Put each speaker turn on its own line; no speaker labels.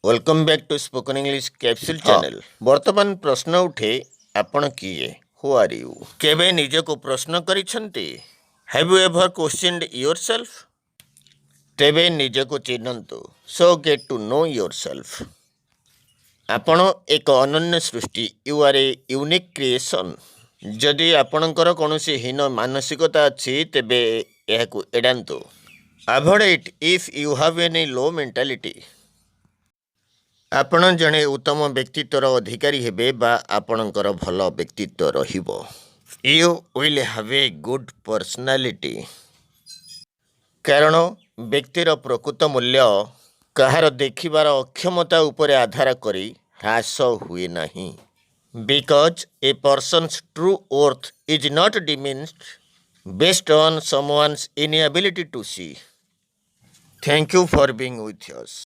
Welcome back to spoken English capsule channel. वर्तमान प्रश्न उठे आपण किए हु आर यू केबे निजे को प्रश्न करिसंती have you ever questioned yourself तेबे निजे को चिन्हंतु so get to know yourself. आपण एक अनन्य सृष्टि you are a unique creation. जदि आपणकर कौनसी हीन मानसिकता अछि तेबे एहाकु एडांतु। Avoid it if you have any low mentality. आपण जड़े उत्तम व्यक्तित्वर अधिकारी हेबे बा आपणकर भल व्यक्तित्व रहिबो। You will have a good personality. कारण व्यक्तिर प्रकृत मूल्य कहार देखिबार अक्षमता उपरे आधार करी ह्रास हुए नहीं। Because a person's true worth is not diminished based on someone's inability to see. Thank you for being with us.